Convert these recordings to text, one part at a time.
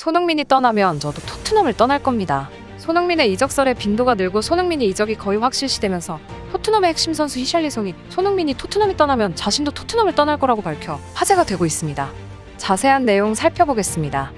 손흥민이 떠나면 저도 토트넘을 떠날 겁니다. 손흥민의 이적설의 빈도가 늘고 손흥민이 이적이 거의 확실시되면서 토트넘의 핵심 선수 히샬리송이 손흥민이 토트넘이 떠나면 자신도 토트넘을 떠날 거라고 밝혀 화제가 되고 있습니다. 자세한 내용 살펴보겠습니다.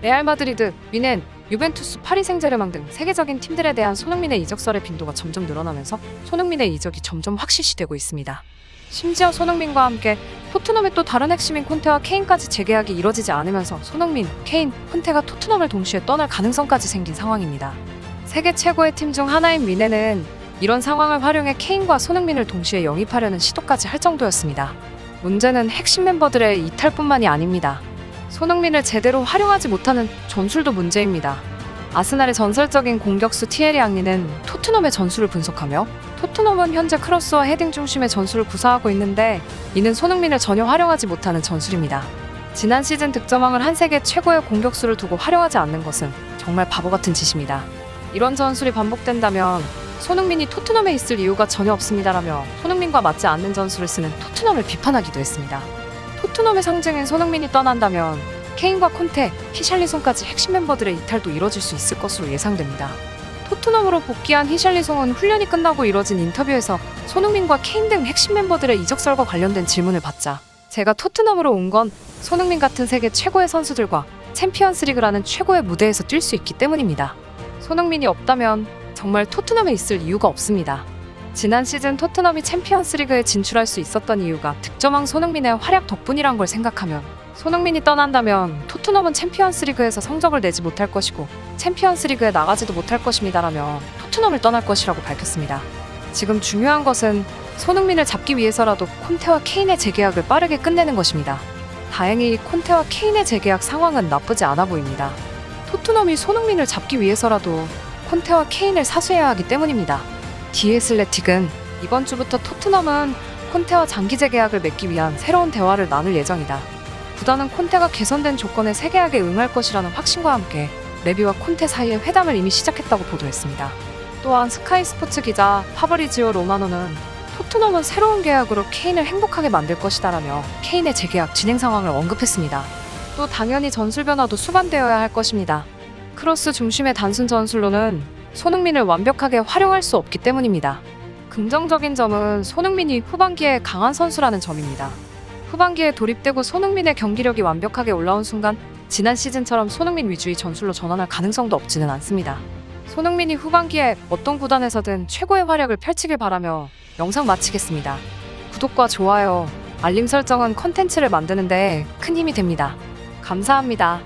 레알 마드리드, 미넨, 유벤투스, 파리 생제르맹 등 세계적인 팀들에 대한 손흥민의 이적설의 빈도가 점점 늘어나면서 손흥민의 이적이 점점 확실시되고 있습니다. 심지어 손흥민과 함께 토트넘의 또 다른 핵심인 콘테와 케인까지 재계약이 이뤄지지 않으면서 손흥민, 케인, 콘테가 토트넘을 동시에 떠날 가능성까지 생긴 상황입니다. 세계 최고의 팀 중 하나인 미넨은 이런 상황을 활용해 케인과 손흥민을 동시에 영입하려는 시도까지 할 정도였습니다. 문제는 핵심 멤버들의 이탈뿐만이 아닙니다. 손흥민을 제대로 활용하지 못하는 전술도 문제입니다. 아스날의 전설적인 공격수 티에리 앙리는 토트넘의 전술을 분석하며 토트넘은 현재 크로스와 헤딩 중심의 전술을 구사하고 있는데 이는 손흥민을 전혀 활용하지 못하는 전술입니다. 지난 시즌 득점왕을 한 세계 최고의 공격수를 두고 활용하지 않는 것은 정말 바보 같은 짓입니다. 이런 전술이 반복된다면 손흥민이 토트넘에 있을 이유가 전혀 없습니다라며 손흥민과 맞지 않는 전술을 쓰는 토트넘을 비판하기도 했습니다. 토트넘의 상징인 손흥민이 떠난다면 케인과 콘테, 히샬리송까지 핵심 멤버들의 이탈도 이뤄질 수 있을 것으로 예상됩니다. 토트넘으로 복귀한 히샬리송은 훈련이 끝나고 이뤄진 인터뷰에서 손흥민과 케인 등 핵심 멤버들의 이적설과 관련된 질문을 받자 제가 토트넘으로 온 건 손흥민 같은 세계 최고의 선수들과 챔피언스리그라는 최고의 무대에서 뛸 수 있기 때문입니다. 손흥민이 없다면 정말 토트넘에 있을 이유가 없습니다. 지난 시즌 토트넘이 챔피언스리그에 진출할 수 있었던 이유가 득점왕 손흥민의 활약 덕분이란 걸 생각하면 손흥민이 떠난다면 토트넘은 챔피언스리그에서 성적을 내지 못할 것이고 챔피언스리그에 나가지도 못할 것입니다라며 토트넘을 떠날 것이라고 밝혔습니다. 지금 중요한 것은 손흥민을 잡기 위해서라도 콘테와 케인의 재계약을 빠르게 끝내는 것입니다. 다행히 콘테와 케인의 재계약 상황은 나쁘지 않아 보입니다. 토트넘이 손흥민을 잡기 위해서라도 콘테와 케인을 사수해야 하기 때문입니다. 디애슬레틱은 이번 주부터 토트넘은 콘테와 장기 재계약을 맺기 위한 새로운 대화를 나눌 예정이다. 구단은 콘테가 개선된 조건의 새 계약에 응할 것이라는 확신과 함께 레비와 콘테 사이의 회담을 이미 시작했다고 보도했습니다. 또한 스카이 스포츠 기자 파브리지오 로마노는 토트넘은 새로운 계약으로 케인을 행복하게 만들 것이다라며 케인의 재계약 진행 상황을 언급했습니다. 또 당연히 전술 변화도 수반되어야 할 것입니다. 크로스 중심의 단순 전술로는 손흥민을 완벽하게 활용할 수 없기 때문입니다. 긍정적인 점은 손흥민이 후반기에 강한 선수라는 점입니다. 후반기에 돌입되고 손흥민의 경기력이 완벽하게 올라온 순간 지난 시즌처럼 손흥민 위주의 전술로 전환할 가능성도 없지는 않습니다. 손흥민이 후반기에 어떤 구단에서든 최고의 활약을 펼치길 바라며 영상 마치겠습니다. 구독과 좋아요, 알림 설정은 컨텐츠를 만드는 데 큰 힘이 됩니다. 감사합니다.